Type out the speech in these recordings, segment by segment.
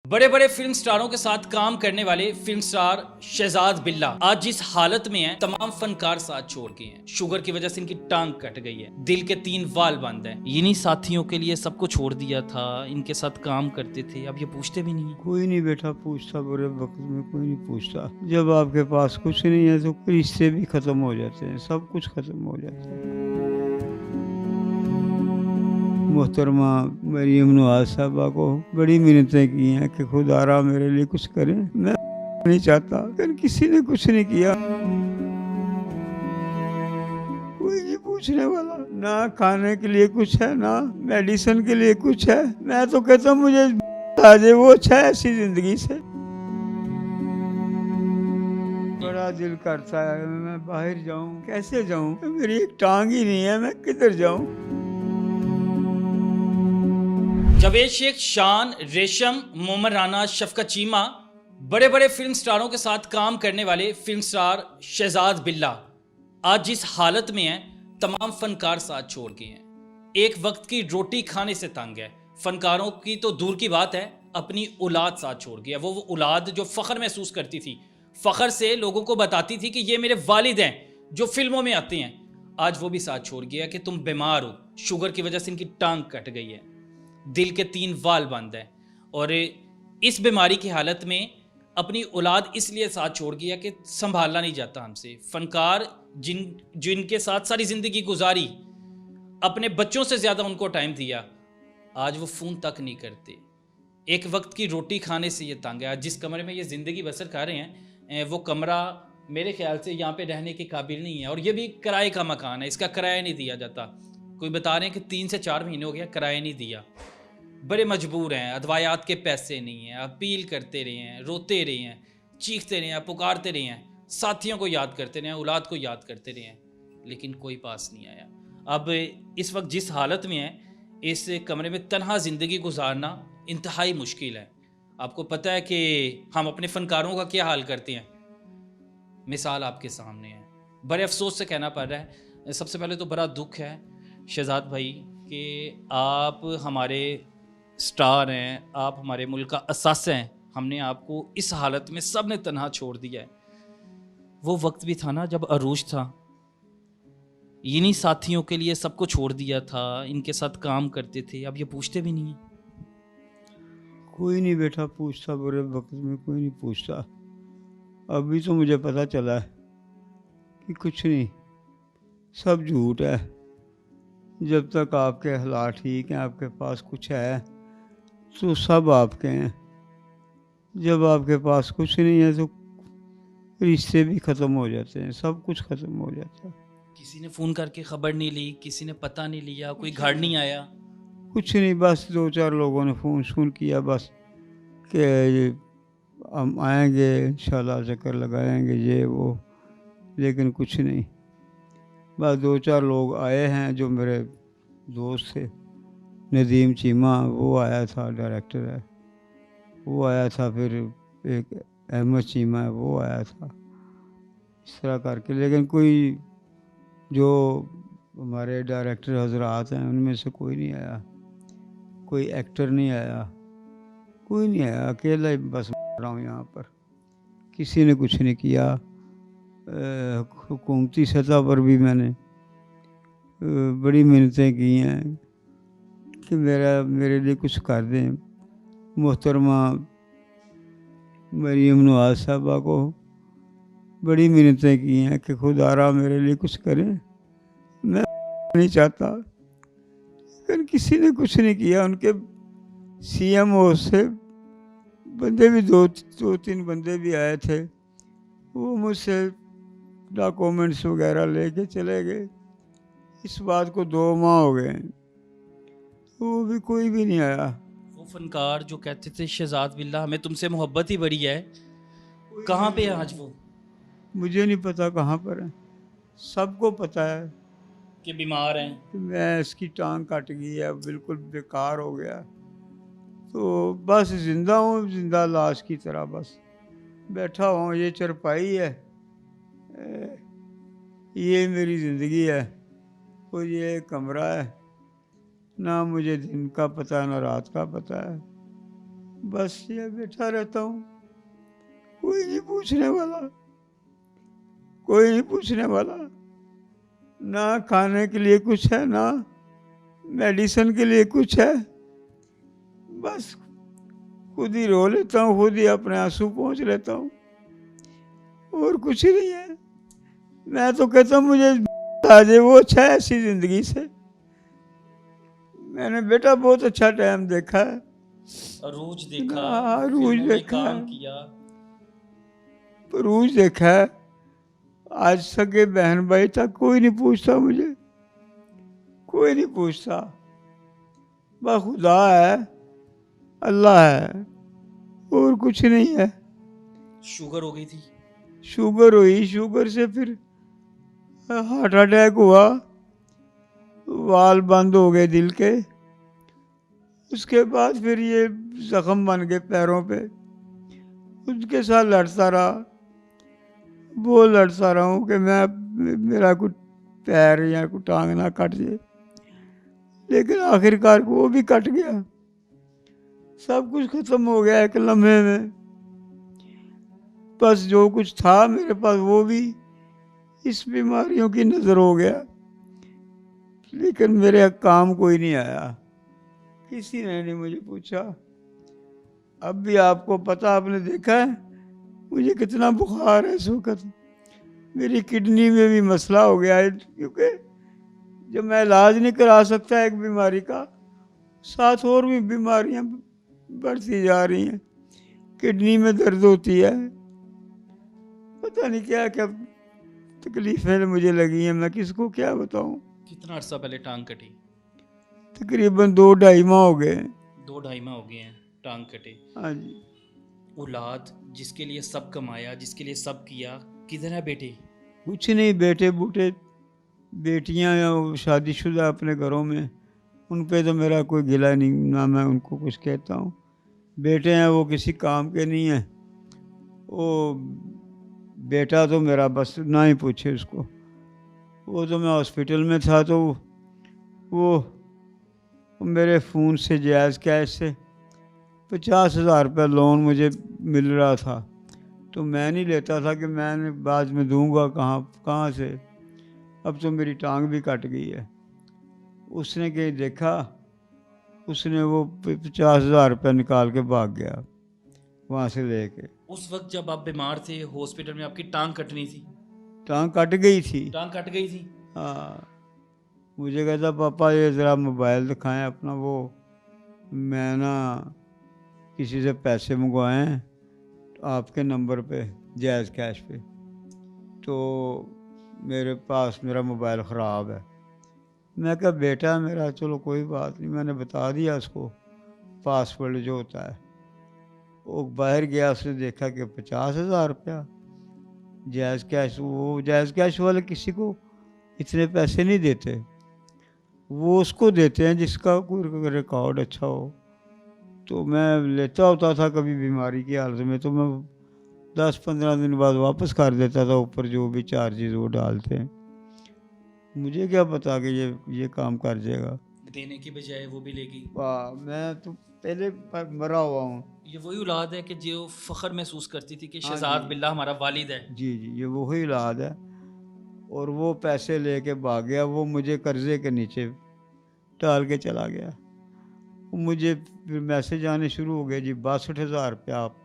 बड़े बड़े फिल्म स्टारों के साथ काम करने वाले फिल्म स्टार शहजाद बिल्ला आज जिस हालत में हैं, तमाम फनकार साथ छोड़ गए हैं। शुगर की वजह से इनकी टांग कट गई है, दिल के 3 वाल बंद हैं। इन्हीं साथियों के लिए सबको छोड़ दिया था, इनके साथ काम करते थे, अब ये पूछते भी नहीं है। कोई नहीं बेटा पूछता, बुरे वक्त में कोई नहीं पूछता। जब आपके पास कुछ नहीं है तो रिश्ते भी खत्म हो जाते हैं, सब कुछ खत्म हो जाता है। मोहतरमा मरीम नवाज साहबा को बड़ी मिन्नतें की हैं कि खुदारा मेरे लिए कुछ करें। मैं नहीं चाहता, लेकिन किसी ने कुछ नहीं किया। कोई नहीं पूछने वाला, ना खाने के लिए कुछ है, ना मेडिसिन के लिए कुछ है। मैं तो कहता हूँ मुझे आ जाए वो अच्छा है ऐसी जिंदगी से। बड़ा दिल करता है मैं बाहर जाऊं, कैसे जाऊं? मेरी एक टांग ही नहीं है, मैं किधर जाऊं? जावेद शेख, शान, रेशम, मोहम्मद राना, शफकत चीमा, बड़े बड़े फिल्म स्टारों के साथ काम करने वाले फिल्म स्टार शहजाद बिल्ला आज जिस हालत में हैं, तमाम फनकार साथ छोड़ गए हैं। एक वक्त की रोटी खाने से तंग है। फनकारों की तो दूर की बात है, अपनी औलाद साथ छोड़ गया। वो औलाद जो फ़ख्र महसूस करती थी, फ़ख्र से लोगों को बताती थी कि ये मेरे वालिद हैं जो फिल्मों में आते हैं, आज वो भी साथ छोड़ गया कि तुम बीमार हो, शुगर की वजह से इनकी टांग कट गई है, दिल के 3 वाल बंद हैं। और इस बीमारी की हालत में अपनी औलाद इसलिए साथ छोड़ गया कि संभालना नहीं जाता हमसे। फनकार जिनके साथ सारी ज़िंदगी गुजारी, अपने बच्चों से ज़्यादा उनको टाइम दिया, आज वो फ़ोन तक नहीं करते। एक वक्त की रोटी खाने से ये तंग है। आज जिस कमरे में ये ज़िंदगी बसर कर रहे हैं, वो कमरा मेरे ख्याल से यहाँ पे रहने के काबिल नहीं है। और ये भी किराए का मकान है, इसका किराया नहीं दिया जाता। कोई बता रहे हैं कि 3 से 4 महीने हो गया किराया नहीं दिया। बड़े मजबूर हैं, अदवायात के पैसे नहीं हैं, अपील करते रहे हैं, रोते रहे हैं, चीखते रहे हैं, पुकारते रहे हैं, साथियों को याद करते रहे हैं, औलाद को याद करते रहे हैं, लेकिन कोई पास नहीं आया। अब इस वक्त जिस हालत में है, इस कमरे में तन्हा ज़िंदगी गुजारना इंतहाई मुश्किल है। आपको पता है कि हम अपने फ़नकारों का क्या हाल करते हैं, मिसाल आपके सामने है। बड़े अफसोस से कहना पड़ रहा है, सबसे पहले तो बड़ा दुख है शहजाद भाई कि आप हमारे स्टार हैं, आप हमारे मुल्क का असासा हैं। हमने आपको इस हालत में सब ने तन्हा छोड़ दिया है। वो वक्त भी था ना जब अरूज था, इन्हीं साथियों के लिए सबको छोड़ दिया था, इनके साथ काम करते थे, अब ये पूछते भी नहीं है। कोई नहीं बेटा पूछता, बुरे वक्त में कोई नहीं पूछता। अभी तो मुझे पता चला है कि कुछ नहीं, सब झूठ है। जब तक आपके हालात ठीक हैं, आपके पास कुछ है, तो सब आपके हैं। जब आपके पास कुछ नहीं है तो रिश्ते भी ख़त्म हो जाते हैं, सब कुछ ख़त्म हो जाता है। किसी ने फ़ोन करके खबर नहीं ली, किसी ने पता नहीं लिया, कोई कुछ घर नहीं, नहीं आया। कुछ नहीं, बस 2-4 लोगों ने फ़ोन किया बस कि ये हम आएंगे इंशाल्लाह, चक्कर लगाएंगे, ये वो, लेकिन कुछ नहीं। बस 2-4 लोग आए हैं जो मेरे दोस्त थे। नदीम चीमा वो आया था, डायरेक्टर है, वो आया था। फिर एक अहमद चीमा है, वो आया था। इस तरह करके, लेकिन कोई जो हमारे डायरेक्टर हजरात हैं उनमें से कोई नहीं आया, कोई एक्टर नहीं आया, कोई नहीं आया। अकेला ही बस रहा हूँ यहाँ पर। किसी ने कुछ नहीं किया। हुकूमती सतह पर भी मैंने बड़ी मिन्नतें की हैं कि मेरे लिए कुछ कर दें। मोहतरमा मरीम नवाज साहबा को बड़ी मिन्नतें की हैं कि खुदारा मेरे लिए कुछ करें। मैं नहीं चाहता, लेकिन किसी ने कुछ नहीं किया। उनके सीएमओ से बंदे भी दो 3 बंदे भी आए थे, वो मुझसे डॉक्यूमेंट्स वगैरह लेके चले गए। इस बात को 2 माह हो गए हैं, तो वो भी कोई भी नहीं आया। वो फनकार जो कहते थे शहजाद बिल्ला हमें तुमसे मोहब्बत ही बड़ी है, कोई कहाँ भी पे नहीं है आया। आज वो? मुझे नहीं पता कहाँ पर है। सबको पता है कि बीमार हैं। कि मैं इसकी टांग कट गई है, बिल्कुल बेकार हो गया। तो बस जिंदा हूँ, जिंदा लाश की तरह बस बैठा हूँ। ये चरपाई है, ये मेरी ज़िंदगी है, और ये कमरा है। ना मुझे दिन का पता है, ना रात का पता है। बस ये बैठा रहता हूँ, कोई नहीं पूछने वाला, कोई नहीं पूछने वाला। ना खाने के लिए कुछ है, ना मेडिसिन के लिए कुछ है। बस खुद ही रो लेता हूँ, खुद ही अपने आंसू पोंछ लेता हूँ, और कुछ ही नहीं है। मैं तो कहता हूँ मुझे आ जाए वो अच्छा है ऐसी जिंदगी से। मैंने बेटा बहुत अच्छा टाइम देखा है, अरूज देखा, अरूज फिल्मों में देखा काम है। किया। रूज देखा है। आज सगे बहन भाई तक कोई नहीं पूछता मुझे, कोई नहीं पूछता। बस खुदा है, अल्लाह है, और कुछ नहीं है। शुगर हो गई थी। शुगर हुई, शुगर से फिर हार्ट अटैक हुआ, वाल बंद हो गए दिल के। उसके बाद फिर ये जख्म बन गए पैरों पे, उसके साथ लड़ता रहा, वो लड़ता रहा हूँ कि मैं मेरा कुछ पैर या कुछ टांग ना कट जाए, लेकिन आखिरकार वो भी कट गया। सब कुछ खत्म हो गया एक लम्हे में। बस जो कुछ था मेरे पास वो भी इस बीमारियों की नजर हो गया, लेकिन मेरे काम कोई नहीं आया, किसी ने नहीं मुझे पूछा। अब भी आपको पता, आपने देखा है मुझे कितना बुखार है इस वक्त। मेरी किडनी में भी मसला हो गया है, क्योंकि जब मैं इलाज नहीं करा सकता एक बीमारी का, साथ और भी बीमारियां बढ़ती जा रही हैं। किडनी में दर्द होती है, पता नहीं क्या क्या तकलीफें मुझे लगी हैं, मैं किसको क्या बताऊं। कितना अरसा पहले टांग कटी? तकरीबन 2-2.5 माह हो गए। 2-2.5 माह हो गए हैं टांग कटे। हाँ जी। औलाद जिसके लिए सब कमाया, जिसके लिए सब किया, किधर है बेटे? कुछ नहीं, बेटे बूटे बेटियां या वो शादीशुदा अपने घरों में, उन पे तो मेरा कोई गिला नहीं, ना मैं उनको कुछ कहता हूँ। बेटे हैं वो किसी काम के नहीं हैं। वो बेटा तो मेरा बस ना ही पूछे उसको। वो तो मैं हॉस्पिटल में था तो वो मेरे फ़ोन से जायज़ कैश से 50,000 रुपये लोन मुझे मिल रहा था, तो मैं नहीं लेता था कि मैंने बाद में दूंगा कहाँ कहाँ से। अब तो मेरी टांग भी कट गई है। उसने कहीं देखा, उसने वो 50,000 रुपये निकाल के भाग गया वहाँ से लेके। उस वक्त जब आप बीमार थे हॉस्पिटल में, आपकी टांग कटनी थी। टांग कट गई थी। टांग कट गई थी। हाँ, मुझे कहता पापा ये ज़रा मोबाइल दिखाएं अपना, वो मैं ना किसी से पैसे मंगवाए हैं आपके नंबर पे जायज़ कैश पे, तो मेरे पास मेरा मोबाइल ख़राब है। मैं कहा बेटा मेरा, चलो कोई बात नहीं, मैंने बता दिया उसको पासवर्ड जो होता है। वो बाहर गया, उसने देखा कि 50,000 रुपया जायज़ कैश। वो जायज़ कैश वाले किसी को इतने पैसे नहीं देते, वो उसको देते हैं जिसका कोई रिकॉर्ड अच्छा हो। तो मैं लेता होता था कभी बीमारी की हालत में, तो मैं 10-15 दिन बाद वापस कर देता था, ऊपर जो भी चार्जेस वो डालते हैं। मुझे क्या पता कि ये काम कर जाएगा। देने की बजाय वो भी लेगी। वाह, मैं तो पहले पर मरा हुआ हूँ। ये वही औलाद है कि जो फख्र महसूस करती थी कि हाँ शहजाद जी। बिल्ला हमारा वालिद है। जी जी, ये वही औलाद है। और वो पैसे लेके भाग गया, वो मुझे कर्जे के नीचे डाल के चला गया। मुझे फिर मैसेज आने शुरू हो गए, जी 62,000 रुपया आप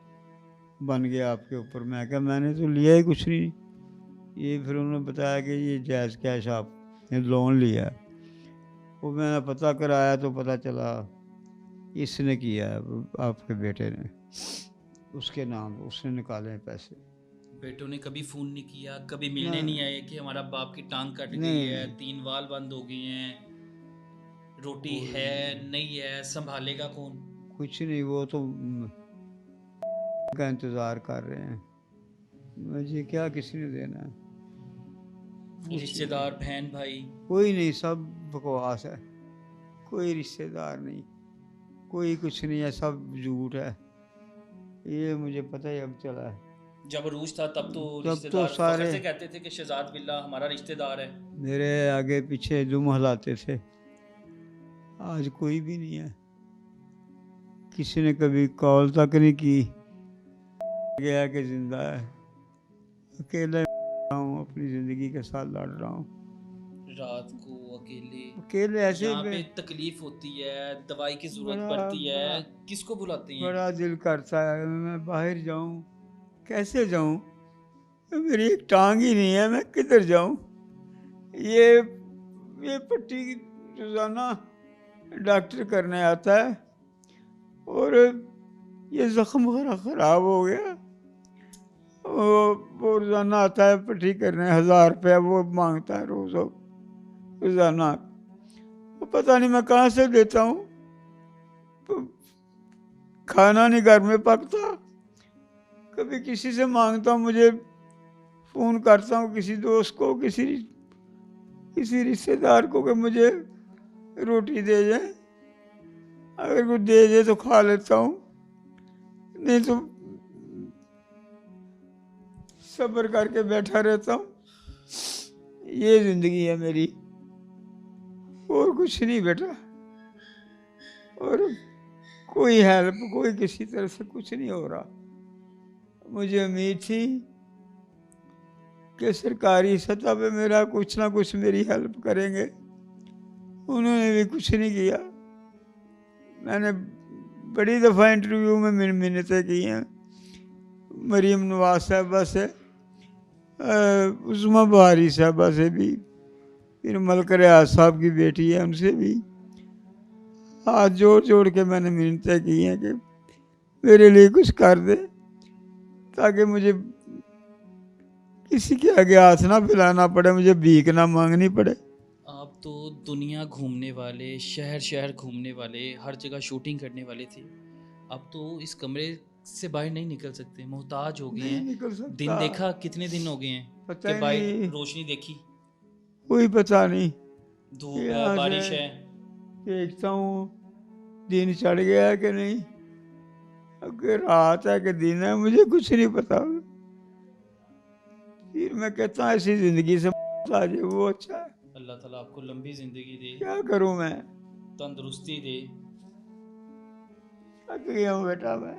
बन गया आपके ऊपर। मैं कहा मैंने तो लिया ही कुछ नहीं। ये फिर उन्होंने बताया कि ये जायज़ कैश आपने लोन लिया है। वो मैंने पता कराया तो पता चला इसने किया है, आपके बेटे ने, उसके नाम उसने निकाले हैं पैसे। बेटों ने कभी फ़ोन नहीं किया, कभी मिलने ना, नहीं आए कि हमारा बाप की टांग कट गई नहीं है, नहीं, 3 वाल बंद हो गए हैं, रोटी है नहीं है, संभालेगा कौन? कुछ नहीं। वो तो का इंतज़ार कर रहे हैं, मुझे क्या किसी ने देना है। रिश्तेदार बहन भाई? कोई नहीं, सब बकवास है। कोई रिश्तेदार नहीं, कोई कुछ नहीं है, सब झूठ है। ये मुझे पता ही अब चला है। जब अरूज था तब तो तब तो रिश्तेदार फख्र सारे से कहते थे कि शहजाद बिल्ला हमारा रिश्तेदार है। मेरे आगे पीछे दुम हिलाते थे। आज कोई भी नहीं है, किसी ने कभी कॉल तक नहीं की गया कि जिंदा है। अकेले हूँ, अपनी ज़िंदगी के साथ लड़ रहा हूँ। रात को अकेले अकेले ऐसे यहाँ पे में तकलीफ होती है, दवाई की जरूरत बड़ा पड़ती है, बड़ा किसको बुलाती हैं? बड़ा दिल करता है मैं बाहर जाऊँ, कैसे जाऊँ? मेरी एक टांग ही नहीं है, मैं किधर जाऊँ? ये पट्टी रोज़ाना डॉक्टर करने आता है और ये ज़ख्म ख़राब हो गया। वो रोज़ाना आता है पट्टी करने, 1000 रुपया वो मांगता है रोज़ाना। वो पता नहीं मैं कहाँ से देता हूँ। तो खाना नहीं घर में पकता, कभी किसी से मांगता हूँ, मुझे फ़ोन करता हूँ किसी दोस्त को, किसी रिश्तेदार को कि मुझे रोटी दे जाए। अगर कोई दे जाए तो खा लेता हूँ, नहीं तो सब्र करके बैठा रहता हूँ। ये ज़िंदगी है मेरी, और कुछ नहीं बेटा। और कोई हेल्प, कोई किसी तरह से कुछ नहीं हो रहा। मुझे उम्मीद थी कि सरकारी सतह पे मेरा कुछ ना कुछ मेरी हेल्प करेंगे, उन्होंने भी कुछ नहीं किया। मैंने बड़ी दफ़ा इंटरव्यू में मिन्नतें की हैं, मरीम नवाज साहबा से, उस्मा बहारी साहबा से भी, फिर मलक रियाज साहब की बेटी है उनसे भी हाथ जोड़ जोड़ के मैंने मिन्नतें की हैं कि मेरे लिए कुछ कर दे, ताकि मुझे किसी के आगे हाथ ना फैलाना पड़े, मुझे भीख ना मांगनी पड़े। आप तो दुनिया घूमने वाले, शहर शहर घूमने वाले, हर जगह शूटिंग करने वाले थे। अब तो इस कमरे से बाहर नहीं निकल सकते, मोहताज हो गए नहीं हैं। निकल सकता। दिन देखा, कितने दिन हो गए हैं पता कि ही बाहर नहीं, रोशनी देखी? कोई पता नहीं। धूप है, यहाँ बारिश से है। देखता हूँ दिन चढ़ गया है कि नहीं, अगर रात है कि दिन है, मुझे कुछ नहीं पता। फिर मैं कहता हूँ ऐसी जिंदगी से आ जाए वो अच्छा है। अल्लाह ताला आपको लंबी ज़िंदगी दे, क्या करूँ मैं, तंदुरुस्ती दे। थक गया हूँ बेटा मैं।